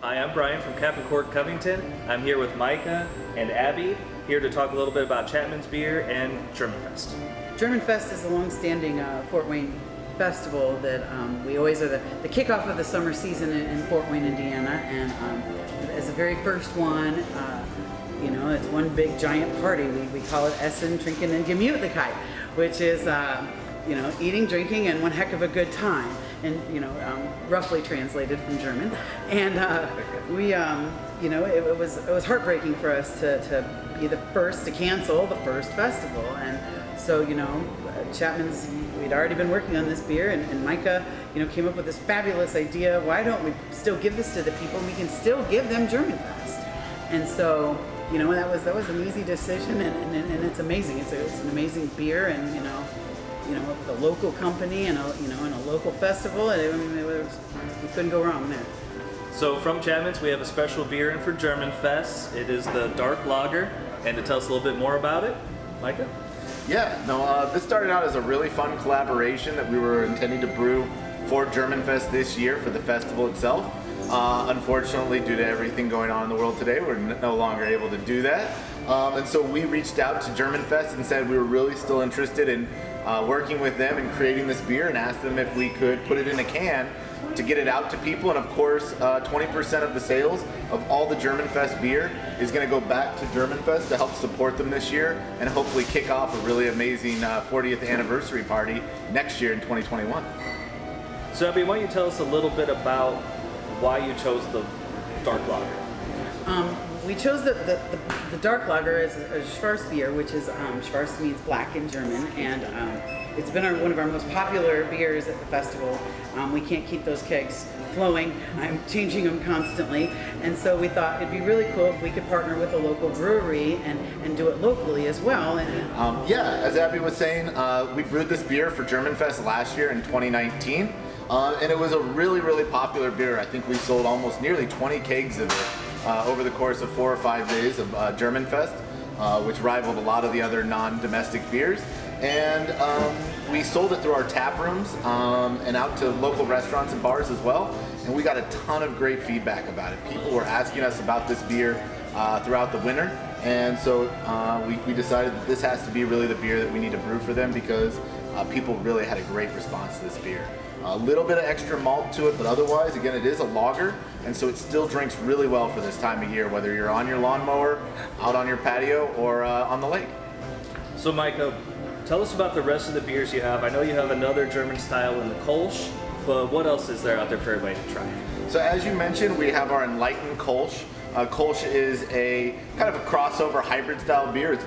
Hi, I'm Brian from Captain Cork, Covington. I'm here with Micah and Abby, here to talk a little bit about Chapman's beer and Germanfest. Germanfest is a long-standing Fort Wayne festival that we always are the kickoff of the summer season in Fort Wayne, Indiana, and as the very first one, it's one big giant party. We call it Essen, Trinken, and Gemütlichkeit, which is eating, drinking, and one heck of a good time, and roughly translated from German. And it was heartbreaking for us to be the first to cancel the first festival, and so Chapman's, we'd already been working on this beer, and Micah came up with this fabulous idea. Why don't we still give this to the people? We can still give them Germanfest, and so that was an easy decision, and it's amazing. It's an amazing beer, and with a local company and a local festival, we couldn't go wrong there. So from Chapman's, we have a special beer in for Germanfest. It is the Dark Lager, and to tell us a little bit more about it, Micah? This started out as a really fun collaboration that we were intending to brew for Germanfest this year for the festival itself. Unfortunately, due to everything going on in the world today, we're no longer able to do that. And so we reached out to Germanfest and said we were really still interested in working with them and creating this beer, and asked them if we could put it in a can to get it out to people. And of course, 20% of the sales of all the Germanfest beer is going to go back to Germanfest to help support them this year and hopefully kick off a really amazing 40th anniversary party next year in 2021. So Abby, why don't you tell us a little bit about why you chose the Dark Lager? We chose the Dark Lager as a Schwarz beer, which is Schwarz means black in German, and it's been one of our most popular beers at the festival. We can't keep those kegs flowing. I'm changing them constantly, and so we thought it'd be really cool if we could partner with a local brewery and do it locally as well. As Abby was saying, we brewed this beer for Germanfest last year in 2019, and it was a really, really popular beer. I think we sold almost nearly 20 kegs of it over the course of 4 or 5 days of Germanfest, which rivaled a lot of the other non-domestic beers. And we sold it through our tap rooms and out to local restaurants and bars as well. And we got a ton of great feedback about it. People were asking us about this beer throughout the winter. And so we decided that this has to be really the beer that we need to brew for them, because people really had a great response to this beer. A little bit of extra malt to it, but otherwise, again, it is a lager, and so it still drinks really well for this time of year, whether you're on your lawnmower, out on your patio, or on the lake. So Micah, tell us about the rest of the beers you have. I know you have another German style in the Kolsch, but what else is there out there for everybody to try? So as you mentioned, we have our Enlightened Kolsch. Kolsch is a kind of a crossover hybrid style beer. It's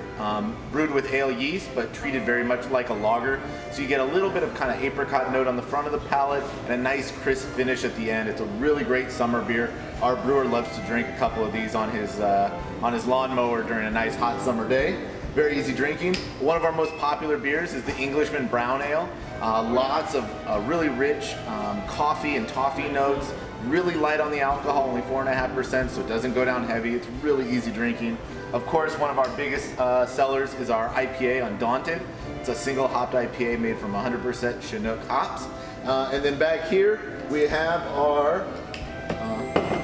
brewed with ale yeast, but treated very much like a lager. So you get a little bit of kind of apricot note on the front of the palate and a nice crisp finish at the end. It's a really great summer beer. Our brewer loves to drink a couple of these on his lawnmower during a nice hot summer day. Very easy drinking. One of our most popular beers is the Englishman Brown Ale. Lots of really rich coffee and toffee notes. Really light on the alcohol, only 4.5%, so it doesn't go down heavy. It's really easy drinking. Of course, one of our biggest sellers is our IPA, Undaunted. It's a single hopped IPA made from 100% Chinook hops. And then back here, we have our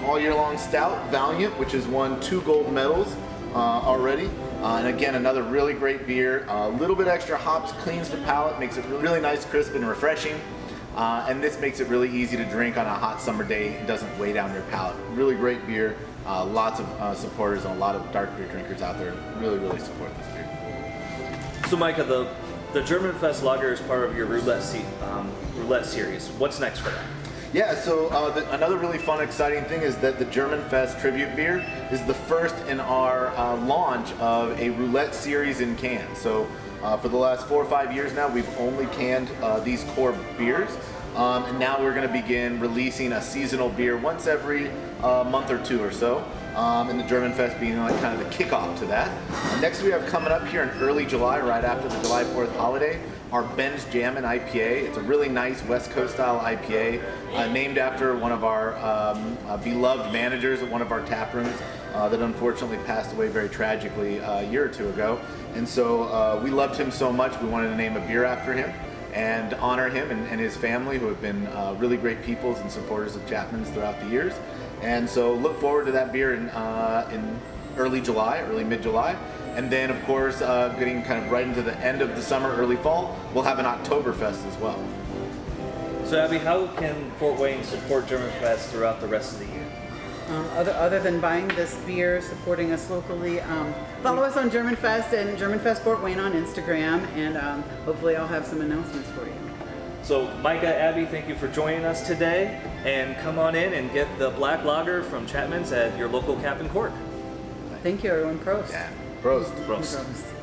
all year long stout, Valiant, which has won 2 gold medals already. And again, another really great beer. A little bit extra hops cleans the palate, makes it really nice, crisp, and refreshing. And this makes it really easy to drink on a hot summer day. It doesn't weigh down your palate. Really great beer. Lots of supporters and a lot of dark beer drinkers out there really, really support this beer. So Micah, the Germanfest Lager is part of your roulette series. What's next for that? Yeah, so another really fun, exciting thing is that the Germanfest Tribute Beer is the first in our launch of a roulette series in cans. So for the last 4 or 5 years now, we've only canned these core beers. And now we're going to begin releasing a seasonal beer once every month or 2 or so. And the Germanfest being like kind of the kickoff to that. Next we have coming up here in early July, right after the July 4th holiday, our Ben's Jammin' IPA. It's a really nice West Coast style IPA named after one of our beloved managers at one of our tap rooms that unfortunately passed away very tragically a year or 2 ago. And so we loved him so much, we wanted to name a beer after him and honor him and his family, who have been really great peoples and supporters of Chapmans throughout the years. And so look forward to that beer in early July, early mid-July. And then, of course, getting kind of right into the end of the summer, early fall, we'll have an Oktoberfest as well. So Abby, how can Fort Wayne support Germanfest throughout the rest of the year? Other than buying this beer, supporting us locally, follow us on Germanfest and Germanfest Fort Wayne on Instagram, and hopefully I'll have some announcements for you. So Micah, Abby, thank you for joining us today, and come on in and get the Black Lager from Chapman's at your local Cap in Cork. Thank you, everyone. Prost. Yeah, Prost. Prost. Prost.